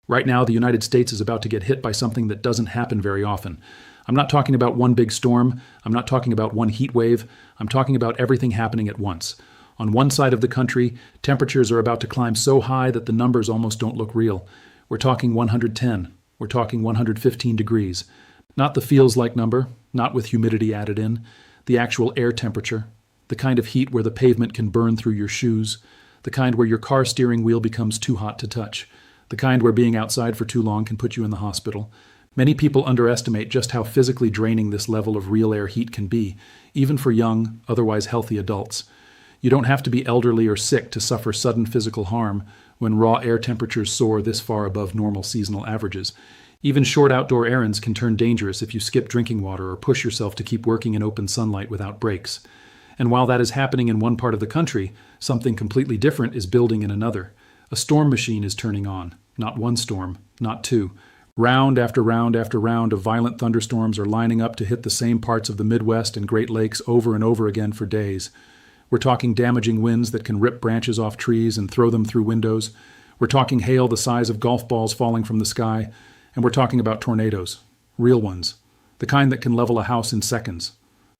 Right now, the United States is about to get hit by something that doesn't happen very often. I'm not talking about one big storm. I'm not talking about one heat wave. I'm talking about everything happening at once. On one side of the country, temperatures are about to climb so high that the numbers almost don't look real. We're talking 110. We're talking 115 degrees. Not the feels-like number, not with humidity added in. The actual air temperature. The kind of heat where the pavement can burn through your shoes. The kind where your car steering wheel becomes too hot to touch. The kind where being outside for too long can put you in the hospital. Many people underestimate just how physically draining this level of real air heat can be, even for young, otherwise healthy adults. You don't have to be elderly or sick to suffer sudden physical harm when raw air temperatures soar this far above normal seasonal averages. Even short outdoor errands can turn dangerous if you skip drinking water or push yourself to keep working in open sunlight without breaks. And while that is happening in one part of the country, something completely different is building in another. A storm machine is turning on. Not one storm, not two. Round after round after round of violent thunderstorms are lining up to hit the same parts of the Midwest and Great Lakes over and over again for days. We're talking damaging winds that can rip branches off trees and throw them through windows. We're talking hail the size of golf balls falling from the sky. And we're talking about tornadoes. Real ones. The kind that can level a house in seconds.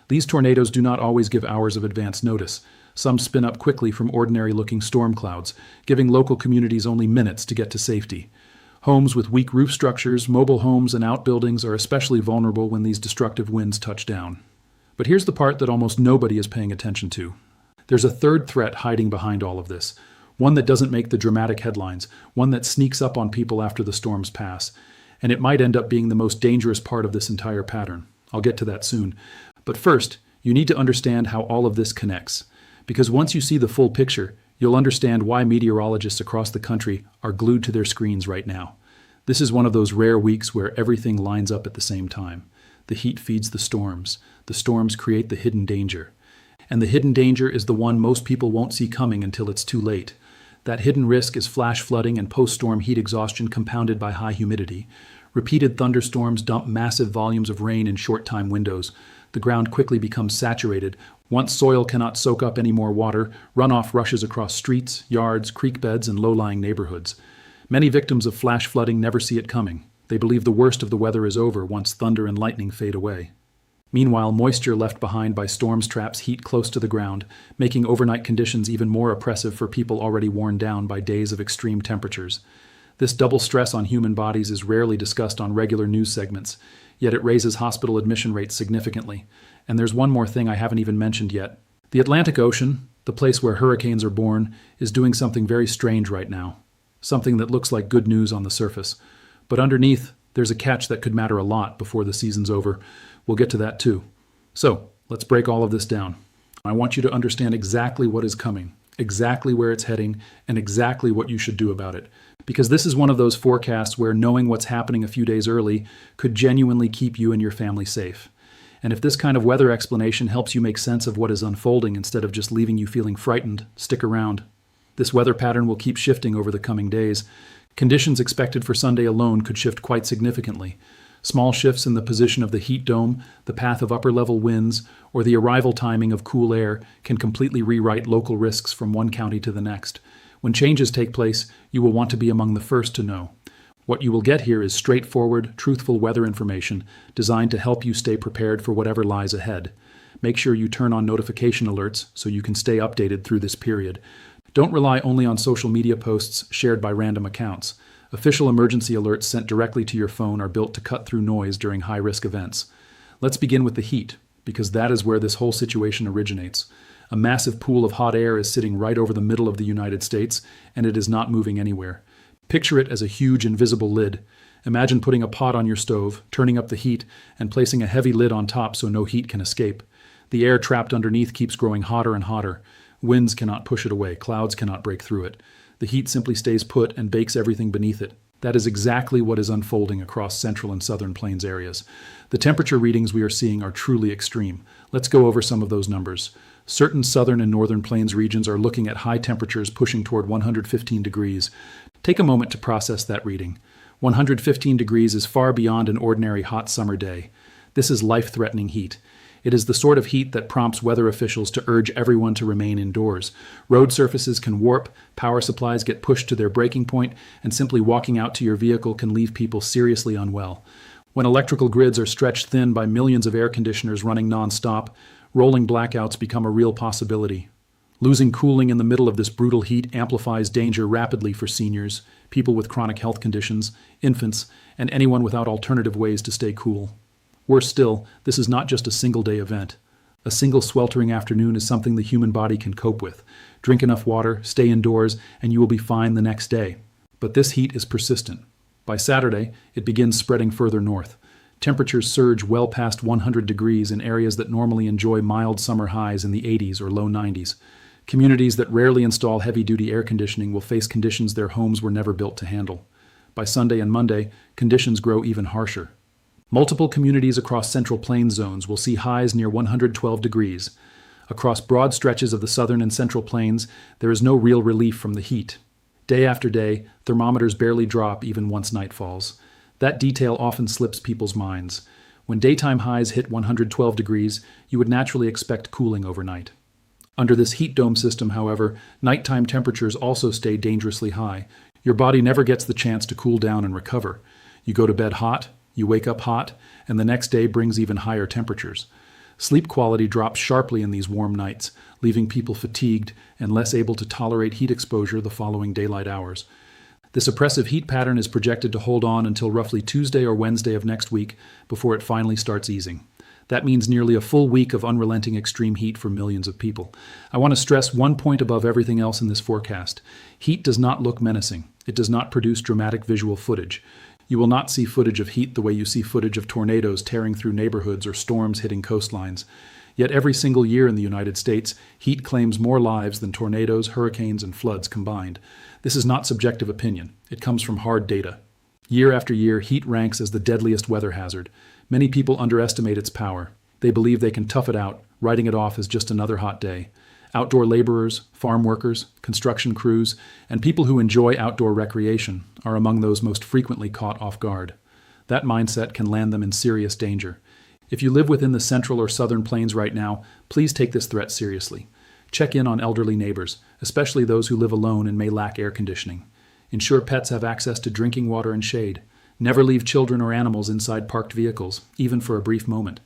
These tornadoes do not always give hours of advance notice. Some spin up quickly from ordinary-looking storm clouds, giving local communities only minutes to get to safety. Homes with weak roof structures, mobile homes, and outbuildings are especially vulnerable when these destructive winds touch down. But here's the part that almost nobody is paying attention to. There's a third threat hiding behind all of this. One that doesn't make the dramatic headlines, one that sneaks up on people after the storms pass. And it might end up being the most dangerous part of this entire pattern. I'll get to that soon. But first, you need to understand how all of this connects. Because once you see the full picture, you'll understand why meteorologists across the country are glued to their screens right now. This is one of those rare weeks where everything lines up at the same time. The heat feeds the storms create the hidden danger. And the hidden danger is the one most people won't see coming until it's too late. That hidden risk is flash flooding and post-storm heat exhaustion compounded by high humidity. Repeated thunderstorms dump massive volumes of rain in short time windows. The ground quickly becomes saturated. Once soil cannot soak up any more water, runoff rushes across streets, yards, creek beds, and low-lying neighborhoods. Many victims of flash flooding never see it coming. They believe the worst of the weather is over once thunder and lightning fade away. Meanwhile, moisture left behind by storms traps heat close to the ground, making overnight conditions even more oppressive for people already worn down by days of extreme temperatures. This double stress on human bodies is rarely discussed on regular news segments, yet it raises hospital admission rates significantly. And there's one more thing I haven't even mentioned yet. The Atlantic Ocean, the place where hurricanes are born, is doing something very strange right now. Something that looks like good news on the surface. But underneath, there's a catch that could matter a lot before the season's over. We'll get to that too. So, let's break all of this down. I want you to understand exactly what is coming, exactly where it's heading, and exactly what you should do about it. Because this is one of those forecasts where knowing what's happening a few days early could genuinely keep you and your family safe. And if this kind of weather explanation helps you make sense of what is unfolding instead of just leaving you feeling frightened, stick around. This weather pattern will keep shifting over the coming days. Conditions expected for Sunday alone could shift quite significantly. Small shifts in the position of the heat dome, the path of upper-level winds, or the arrival timing of cool air can completely rewrite local risks from one county to the next. When changes take place, you will want to be among the first to know. What you will get here is straightforward, truthful weather information designed to help you stay prepared for whatever lies ahead. Make sure you turn on notification alerts so you can stay updated through this period. Don't rely only on social media posts shared by random accounts. Official emergency alerts sent directly to your phone are built to cut through noise during high-risk events. Let's begin with the heat, because that is where this whole situation originates. A massive pool of hot air is sitting right over the middle of the United States, and it is not moving anywhere. Picture it as a huge invisible lid. Imagine putting a pot on your stove, turning up the heat, and placing a heavy lid on top so no heat can escape. The air trapped underneath keeps growing hotter and hotter. Winds cannot push it away, clouds cannot break through it. The heat simply stays put and bakes everything beneath it. That is exactly what is unfolding across central and southern plains areas. The temperature readings we are seeing are truly extreme. Let's go over some of those numbers. Certain southern and northern plains regions are looking at high temperatures pushing toward 115 degrees. Take a moment to process that reading. 115 degrees is far beyond an ordinary hot summer day. This is life-threatening heat. It is the sort of heat that prompts weather officials to urge everyone to remain indoors. Road surfaces can warp, power supplies get pushed to their breaking point, and simply walking out to your vehicle can leave people seriously unwell. When electrical grids are stretched thin by millions of air conditioners running nonstop, rolling blackouts become a real possibility. Losing cooling in the middle of this brutal heat amplifies danger rapidly for seniors, people with chronic health conditions, infants, and anyone without alternative ways to stay cool. Worse still, this is not just a single-day event. A single sweltering afternoon is something the human body can cope with. Drink enough water, stay indoors, and you will be fine the next day. But this heat is persistent. By Saturday, it begins spreading further north. Temperatures surge well past 100 degrees in areas that normally enjoy mild summer highs in the 80s or low 90s. Communities that rarely install heavy-duty air conditioning will face conditions their homes were never built to handle. By Sunday and Monday, conditions grow even harsher. Multiple communities across Central Plains zones will see highs near 112 degrees. Across broad stretches of the southern and central plains, there is no real relief from the heat. Day after day, thermometers barely drop even once night falls. That detail often slips people's minds. When daytime highs hit 112 degrees, you would naturally expect cooling overnight. Under this heat dome system, however, nighttime temperatures also stay dangerously high. Your body never gets the chance to cool down and recover. You go to bed hot, you wake up hot, and the next day brings even higher temperatures. Sleep quality drops sharply in these warm nights, leaving people fatigued and less able to tolerate heat exposure the following daylight hours. This oppressive heat pattern is projected to hold on until roughly Tuesday or Wednesday of next week before it finally starts easing. That means nearly a full week of unrelenting extreme heat for millions of people. I want to stress one point above everything else in this forecast. Heat does not look menacing. It does not produce dramatic visual footage. You will not see footage of heat the way you see footage of tornadoes tearing through neighborhoods or storms hitting coastlines. Yet every single year in the United States, heat claims more lives than tornadoes, hurricanes, and floods combined. This is not subjective opinion. It comes from hard data. Year after year, heat ranks as the deadliest weather hazard. Many people underestimate its power. They believe they can tough it out, writing it off as just another hot day. Outdoor laborers, farm workers, construction crews, and people who enjoy outdoor recreation are among those most frequently caught off guard. That mindset can land them in serious danger. If you live within the central or southern plains right now, please take this threat seriously. Check in on elderly neighbors, especially those who live alone and may lack air conditioning. Ensure pets have access to drinking water and shade. Never leave children or animals inside parked vehicles, even for a brief moment.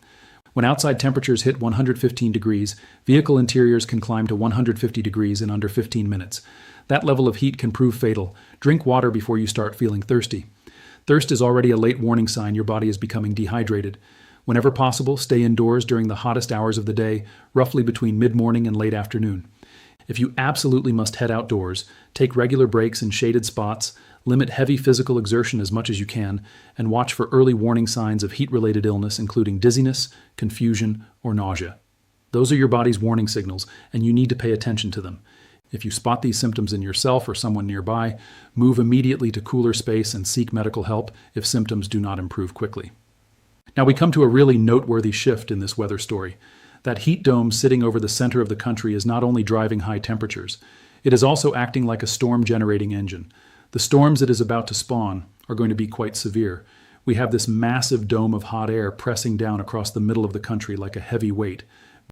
When outside temperatures hit 115 degrees, vehicle interiors can climb to 150 degrees in under 15 minutes. That level of heat can prove fatal. Drink water before you start feeling thirsty. Thirst is already a late warning sign your body is becoming dehydrated. Whenever possible, stay indoors during the hottest hours of the day, roughly between mid-morning and late afternoon. If you absolutely must head outdoors, take regular breaks in shaded spots, limit heavy physical exertion as much as you can, and watch for early warning signs of heat-related illness, including dizziness, confusion, or nausea. Those are your body's warning signals, and you need to pay attention to them. If you spot these symptoms in yourself or someone nearby, move immediately to cooler space and seek medical help if symptoms do not improve quickly. Now we come to a really noteworthy shift in this weather story. That heat dome sitting over the center of the country is not only driving high temperatures, it is also acting like a storm-generating engine. The storms it is about to spawn are going to be quite severe. We have this massive dome of hot air pressing down across the middle of the country like a heavy weight.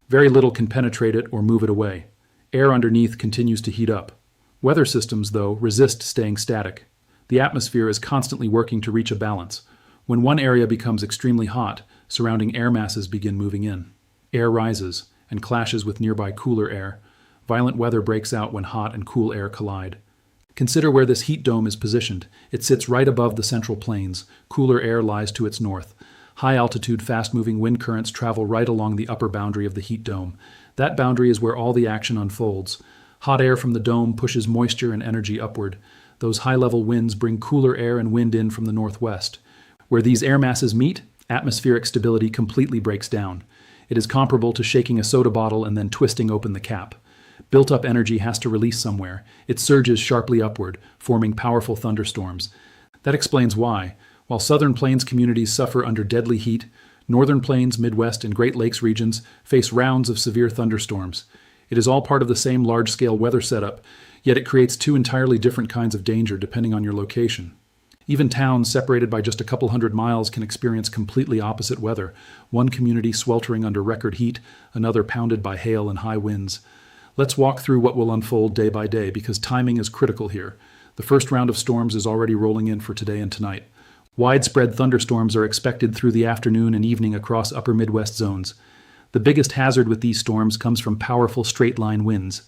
Very little can penetrate it or move it away. Air underneath continues to heat up. Weather systems, though, resist staying static. The atmosphere is constantly working to reach a balance. When one area becomes extremely hot, surrounding air masses begin moving in. Air rises and clashes with nearby cooler air. Violent weather breaks out when hot and cool air collide. Consider where this heat dome is positioned. It sits right above the central plains. Cooler air lies to its north. High-altitude, fast-moving wind currents travel right along the upper boundary of the heat dome. That boundary is where all the action unfolds. Hot air from the dome pushes moisture and energy upward. Those high-level winds bring cooler air and wind in from the northwest. Where these air masses meet, atmospheric stability completely breaks down. It is comparable to shaking a soda bottle and then twisting open the cap. Built-up energy has to release somewhere. It surges sharply upward, forming powerful thunderstorms. That explains why, while southern plains communities suffer under deadly heat, northern plains, Midwest, and Great Lakes regions face rounds of severe thunderstorms. It is all part of the same large-scale weather setup, yet it creates two entirely different kinds of danger depending on your location. Even towns separated by just a couple hundred miles can experience completely opposite weather, one community sweltering under record heat, another pounded by hail and high winds. Let's walk through what will unfold day by day, because timing is critical here. The first round of storms is already rolling in for today and tonight. Widespread thunderstorms are expected through the afternoon and evening across upper Midwest zones. The biggest hazard with these storms comes from powerful straight-line winds.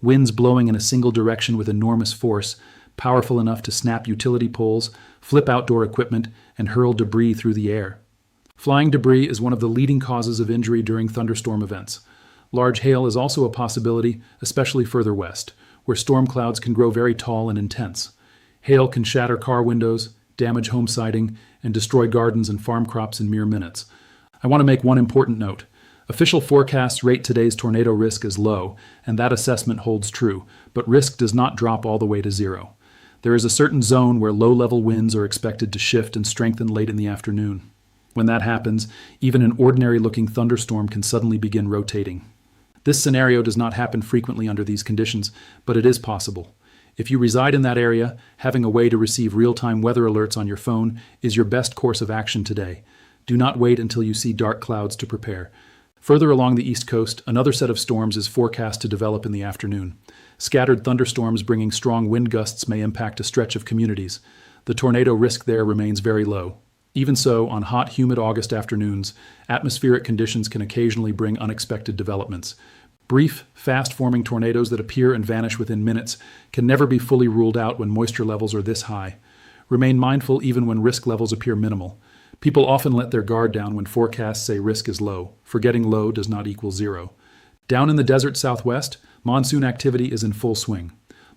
Winds blowing in a single direction with enormous force, powerful enough to snap utility poles, flip outdoor equipment, and hurl debris through the air. Flying debris is one of the leading causes of injury during thunderstorm events. Large hail is also a possibility, especially further west, where storm clouds can grow very tall and intense. Hail can shatter car windows, damage home siding, and destroy gardens and farm crops in mere minutes. I want to make one important note. Official forecasts rate today's tornado risk as low, and that assessment holds true, but risk does not drop all the way to zero. There is a certain zone where low-level winds are expected to shift and strengthen late in the afternoon. When that happens, even an ordinary-looking thunderstorm can suddenly begin rotating. This scenario does not happen frequently under these conditions, but it is possible. If you reside in that area, having a way to receive real-time weather alerts on your phone is your best course of action today. Do not wait until you see dark clouds to prepare. Further along the East Coast, another set of storms is forecast to develop in the afternoon. Scattered thunderstorms bringing strong wind gusts may impact a stretch of communities. The tornado risk there remains very low. Even so, on hot, humid August afternoons, atmospheric conditions can occasionally bring unexpected developments. Brief, fast-forming tornadoes that appear and vanish within minutes can never be fully ruled out when moisture levels are this high. Remain mindful even when risk levels appear minimal. People often let their guard down when forecasts say risk is low. Forgetting low does not equal zero. Down in the desert southwest, monsoon activity is in full swing.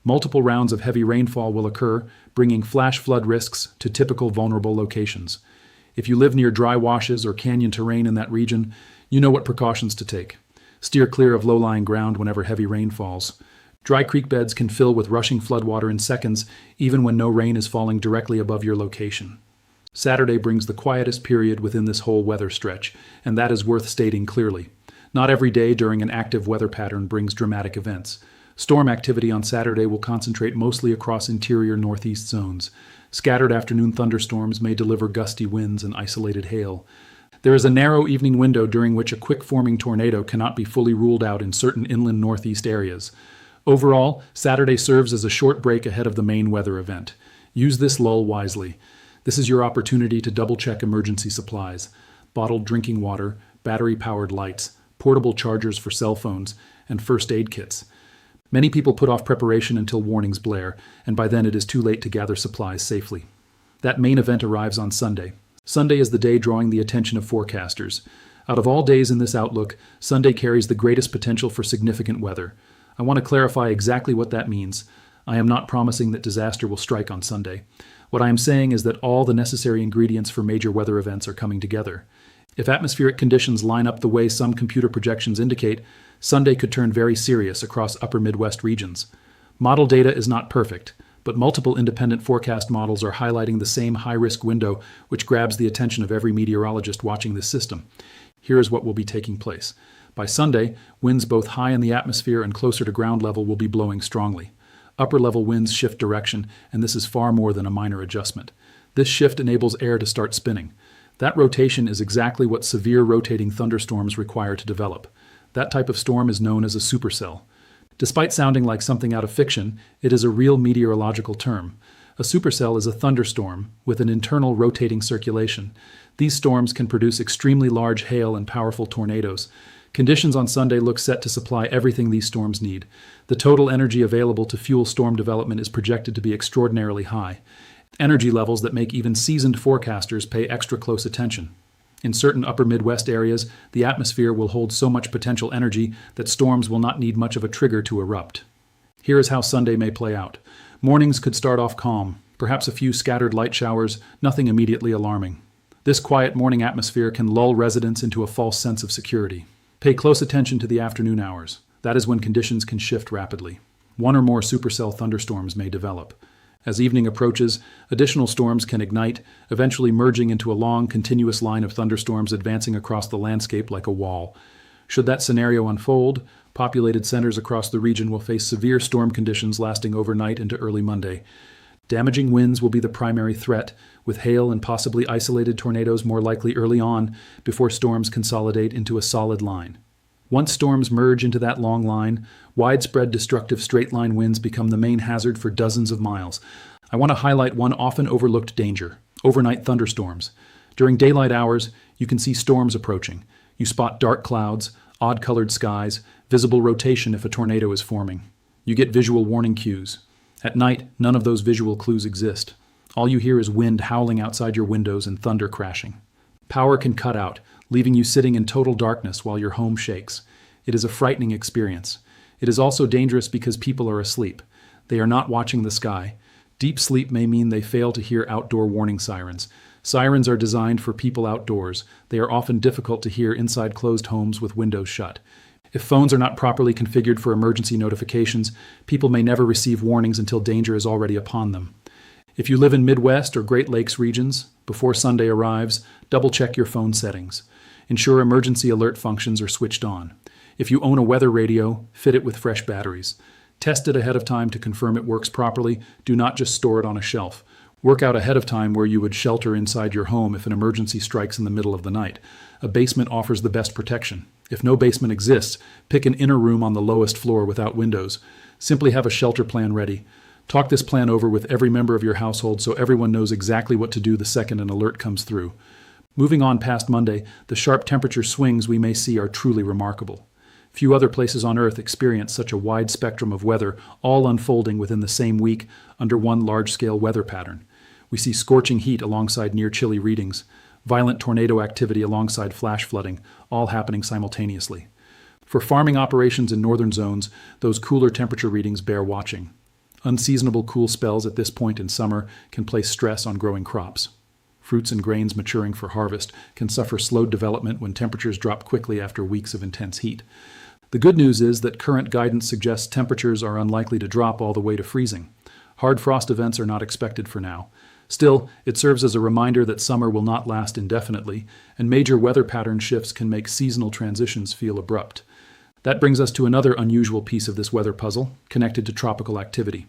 Multiple rounds of heavy rainfall will occur, bringing flash flood risks to typical vulnerable locations. If you live near dry washes or canyon terrain in that region, you know what precautions to take. Steer clear of low-lying ground whenever heavy rain falls. Dry creek beds can fill with rushing floodwater in seconds, even when no rain is falling directly above your location. Saturday brings the quietest period within this whole weather stretch, and that is worth stating clearly. Not every day during an active weather pattern brings dramatic events. Storm activity on Saturday will concentrate mostly across interior northeast zones. Scattered afternoon thunderstorms may deliver gusty winds and isolated hail. There is a narrow evening window during which a quick-forming tornado cannot be fully ruled out in certain inland northeast areas. Overall, Saturday serves as a short break ahead of the main weather event. Use this lull wisely. This is your opportunity to double-check emergency supplies: bottled drinking water, battery-powered lights, portable chargers for cell phones, and first aid kits. Many people put off preparation until warnings blare, and by then it is too late to gather supplies safely. That main event arrives on Sunday. Sunday is the day drawing the attention of forecasters. Out of all days in this outlook, Sunday carries the greatest potential for significant weather. I want to clarify exactly what that means. I am not promising that disaster will strike on Sunday. What I am saying is that all the necessary ingredients for major weather events are coming together. If atmospheric conditions line up the way some computer projections indicate, Sunday could turn very serious across upper Midwest regions. Model data is not perfect, but multiple independent forecast models are highlighting the same high-risk window which grabs the attention of every meteorologist watching this system. Here is what will be taking place. By Sunday, winds both high in the atmosphere and closer to ground level will be blowing strongly. Upper-level winds shift direction, and this is far more than a minor adjustment. This shift enables air to start spinning. That rotation is exactly what severe rotating thunderstorms require to develop. That type of storm is known as a supercell. Despite sounding like something out of fiction, it is a real meteorological term. A supercell is a thunderstorm with an internal rotating circulation. These storms can produce extremely large hail and powerful tornadoes. Conditions on Sunday look set to supply everything these storms need. The total energy available to fuel storm development is projected to be extraordinarily high. Energy levels that make even seasoned forecasters pay extra close attention. In certain upper Midwest areas, the atmosphere will hold so much potential energy that storms will not need much of a trigger to erupt. Here is how Sunday may play out. Mornings could start off calm, perhaps a few scattered light showers, nothing immediately alarming. This quiet morning atmosphere can lull residents into a false sense of security. Pay close attention to the afternoon hours. That is when conditions can shift rapidly. One or more supercell thunderstorms may develop. As evening approaches, additional storms can ignite, eventually merging into a long, continuous line of thunderstorms advancing across the landscape like a wall. Should that scenario unfold, populated centers across the region will face severe storm conditions lasting overnight into early Monday. Damaging winds will be the primary threat, with hail and possibly isolated tornadoes more likely early on before storms consolidate into a solid line. Once storms merge into that long line, widespread destructive straight-line winds become the main hazard for dozens of miles. I want to highlight one often overlooked danger: overnight thunderstorms. During daylight hours, you can see storms approaching. You spot dark clouds, odd-colored skies, visible rotation if a tornado is forming. You get visual warning cues. At night, none of those visual clues exist. All you hear is wind howling outside your windows and thunder crashing. Power can cut out, leaving you sitting in total darkness while your home shakes. It is a frightening experience. It is also dangerous because people are asleep. They are not watching the sky. Deep sleep may mean they fail to hear outdoor warning sirens. Sirens are designed for people outdoors. They are often difficult to hear inside closed homes with windows shut. If phones are not properly configured for emergency notifications, people may never receive warnings until danger is already upon them. If you live in Midwest or Great Lakes regions, before Sunday arrives, double-check your phone settings. Ensure emergency alert functions are switched on. If you own a weather radio, fit it with fresh batteries. Test it ahead of time to confirm it works properly. Do not just store it on a shelf. Work out ahead of time where you would shelter inside your home if an emergency strikes in the middle of the night. A basement offers the best protection. If no basement exists, pick an inner room on the lowest floor without windows. Simply have a shelter plan ready. Talk this plan over with every member of your household so everyone knows exactly what to do the second an alert comes through. Moving on past Monday, the sharp temperature swings we may see are truly remarkable. Few other places on Earth experience such a wide spectrum of weather, all unfolding within the same week under one large-scale weather pattern. We see scorching heat alongside near-chilly readings, violent tornado activity alongside flash flooding, all happening simultaneously. For farming operations in northern zones, those cooler temperature readings bear watching. Unseasonable cool spells at this point in summer can place stress on growing crops. Fruits and grains maturing for harvest can suffer slowed development when temperatures drop quickly after weeks of intense heat. The good news is that current guidance suggests temperatures are unlikely to drop all the way to freezing. Hard frost events are not expected for now. Still, it serves as a reminder that summer will not last indefinitely, and major weather pattern shifts can make seasonal transitions feel abrupt. That brings us to another unusual piece of this weather puzzle, connected to tropical activity.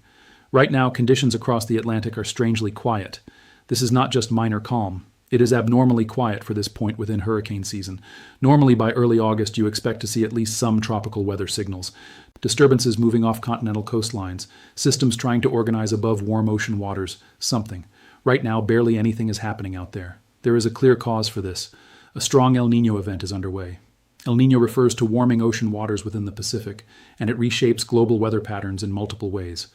Right now, conditions across the Atlantic are strangely quiet. This is not just minor calm. It is abnormally quiet for this point within hurricane season. Normally, by early August, you expect to see at least some tropical weather signals. Disturbances moving off continental coastlines, systems trying to organize above warm ocean waters, something. Right now, barely anything is happening out there. There is a clear cause for this. A strong El Niño event is underway. El Niño refers to warming ocean waters within the Pacific, and it reshapes global weather patterns in multiple ways.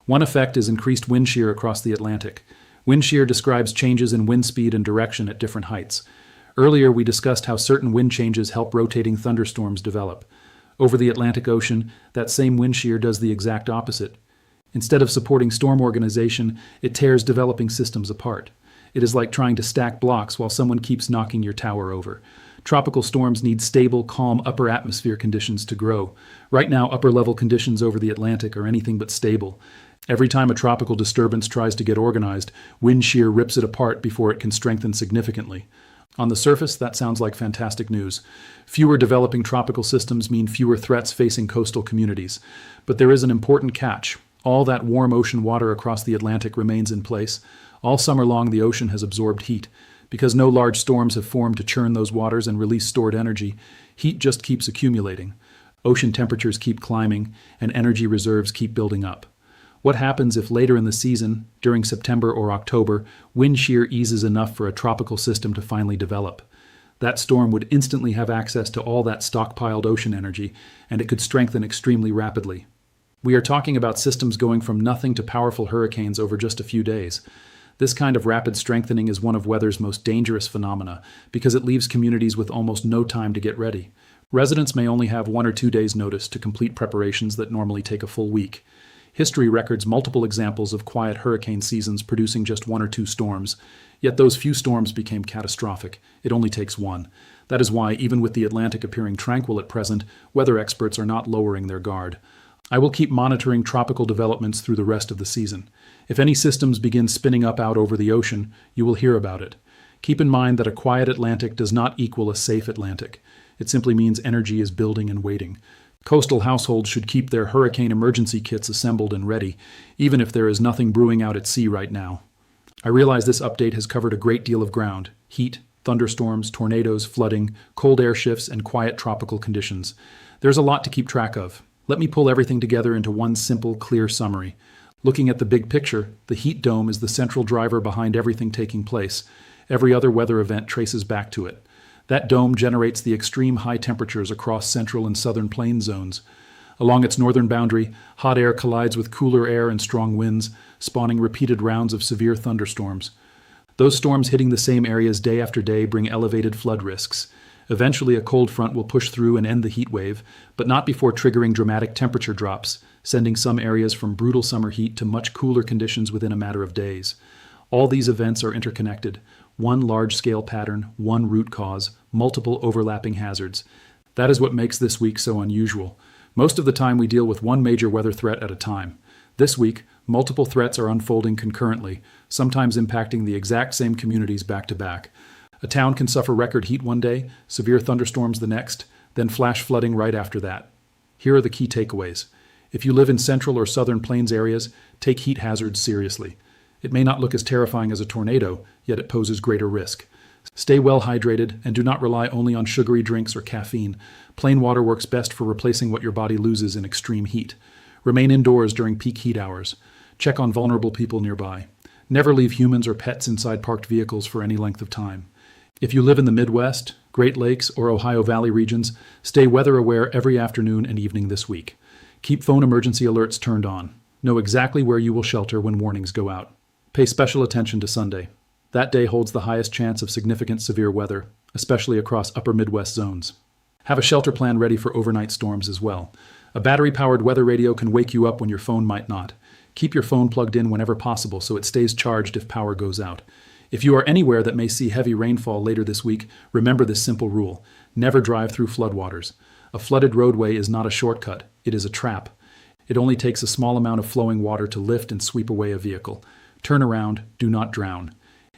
One effect is increased wind shear across the Atlantic. Wind shear describes changes in wind speed and direction at different heights. Earlier, we discussed how certain wind changes help rotating thunderstorms develop. Over the Atlantic Ocean, that same wind shear does the exact opposite. Instead of supporting storm organization, it tears developing systems apart. It is like trying to stack blocks while someone keeps knocking your tower over. Tropical storms need stable, calm upper atmosphere conditions to grow. Right now, upper-level conditions over the Atlantic are anything but stable. Every time a tropical disturbance tries to get organized, wind shear rips it apart before it can strengthen significantly. On the surface, that sounds like fantastic news. Fewer developing tropical systems mean fewer threats facing coastal communities. But there is an important catch. All that warm ocean water across the Atlantic remains in place. All summer long, the ocean has absorbed heat. Because no large storms have formed to churn those waters and release stored energy, heat just keeps accumulating. Ocean temperatures keep climbing, and energy reserves keep building up. What happens if later in the season, during September or October, wind shear eases enough for a tropical system to finally develop? That storm would instantly have access to all that stockpiled ocean energy, and it could strengthen extremely rapidly. We are talking about systems going from nothing to powerful hurricanes over just a few days. This kind of rapid strengthening is one of weather's most dangerous phenomena because it leaves communities with almost no time to get ready. Residents may only have 1 or 2 days' notice to complete preparations that normally take a full week. History records multiple examples of quiet hurricane seasons producing just 1 or 2 storms, yet those few storms became catastrophic. It only takes one. That is why, even with the Atlantic appearing tranquil at present, weather experts are not lowering their guard. I will keep monitoring tropical developments through the rest of the season. If any systems begin spinning up out over the ocean, you will hear about it. Keep in mind that a quiet Atlantic does not equal a safe Atlantic. It simply means energy is building and waiting. Coastal households should keep their hurricane emergency kits assembled and ready, even if there is nothing brewing out at sea right now. I realize this update has covered a great deal of ground: heat, thunderstorms, tornadoes, flooding, cold air shifts, and quiet tropical conditions. There's a lot to keep track of. Let me pull everything together into one simple, clear summary. Looking at the big picture, the heat dome is the central driver behind everything taking place. Every other weather event traces back to it. That dome generates the extreme high temperatures across central and southern plain zones. Along its northern boundary, hot air collides with cooler air and strong winds, spawning repeated rounds of severe thunderstorms. Those storms hitting the same areas day after day bring elevated flood risks. Eventually, a cold front will push through and end the heat wave, but not before triggering dramatic temperature drops, sending some areas from brutal summer heat to much cooler conditions within a matter of days. All these events are interconnected. One large-scale pattern, one root cause, multiple overlapping hazards. That is what makes this week so unusual. Most of the time we deal with one major weather threat at a time. This week, multiple threats are unfolding concurrently, sometimes impacting the exact same communities back to back. A town can suffer record heat one day, severe thunderstorms the next, then flash flooding right after that. Here are the key takeaways. If you live in central or southern plains areas, take heat hazards seriously. It may not look as terrifying as a tornado, yet it poses greater risk. Stay well hydrated and do not rely only on sugary drinks or caffeine. Plain water works best for replacing what your body loses in extreme heat. Remain indoors during peak heat hours. Check on vulnerable people nearby. Never leave humans or pets inside parked vehicles for any length of time. If you live in the Midwest, Great Lakes, or Ohio Valley regions, stay weather aware every afternoon and evening this week. Keep phone emergency alerts turned on. Know exactly where you will shelter when warnings go out. Pay special attention to Sunday. That day holds the highest chance of significant severe weather, especially across upper Midwest zones. Have a shelter plan ready for overnight storms as well. A battery-powered weather radio can wake you up when your phone might not. Keep your phone plugged in whenever possible so it stays charged if power goes out. If you are anywhere that may see heavy rainfall later this week, remember this simple rule: never drive through floodwaters. A flooded roadway is not a shortcut, it is a trap. It only takes a small amount of flowing water to lift and sweep away a vehicle. Turn around, do not drown.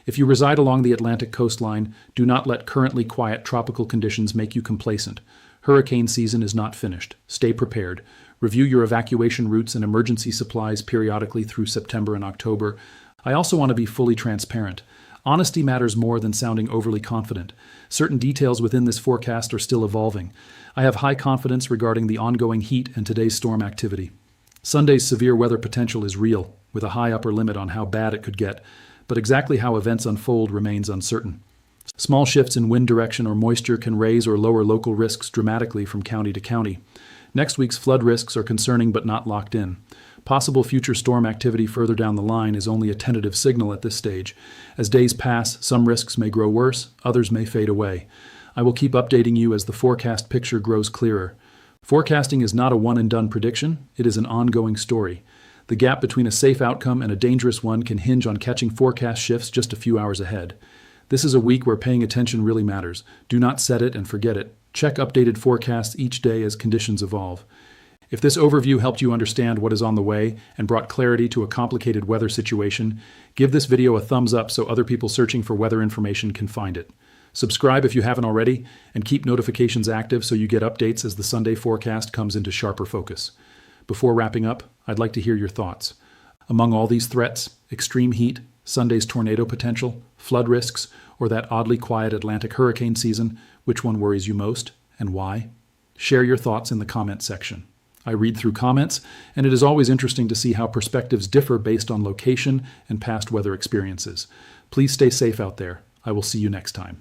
If you reside along the Atlantic coastline, do not let currently quiet tropical conditions make you complacent. Hurricane season is not finished. Stay prepared. Review your evacuation routes and emergency supplies periodically through September and October. I also want to be fully transparent. Honesty matters more than sounding overly confident. Certain details within this forecast are still evolving. I have high confidence regarding the ongoing heat and today's storm activity. Sunday's severe weather potential is real, with a high upper limit on how bad it could get, but exactly how events unfold remains uncertain. Small shifts in wind direction or moisture can raise or lower local risks dramatically from county to county. Next week's flood risks are concerning but not locked in. Possible future storm activity further down the line is only a tentative signal at this stage. As days pass, some risks may grow worse, others may fade away. I will keep updating you as the forecast picture grows clearer. Forecasting is not a one-and-done prediction, it is an ongoing story. The gap between a safe outcome and a dangerous one can hinge on catching forecast shifts just a few hours ahead. This is a week where paying attention really matters. Do not set it and forget it. Check updated forecasts each day as conditions evolve. If this overview helped you understand what is on the way and brought clarity to a complicated weather situation, give this video a thumbs up so other people searching for weather information can find it. Subscribe if you haven't already, and keep notifications active so you get updates as the Sunday forecast comes into sharper focus. Before wrapping up, I'd like to hear your thoughts. Among all these threats, extreme heat, Sunday's tornado potential, flood risks, or that oddly quiet Atlantic hurricane season, which one worries you most, and why? Share your thoughts in the comment section. I read through comments, and it is always interesting to see how perspectives differ based on location and past weather experiences. Please stay safe out there. I will see you next time.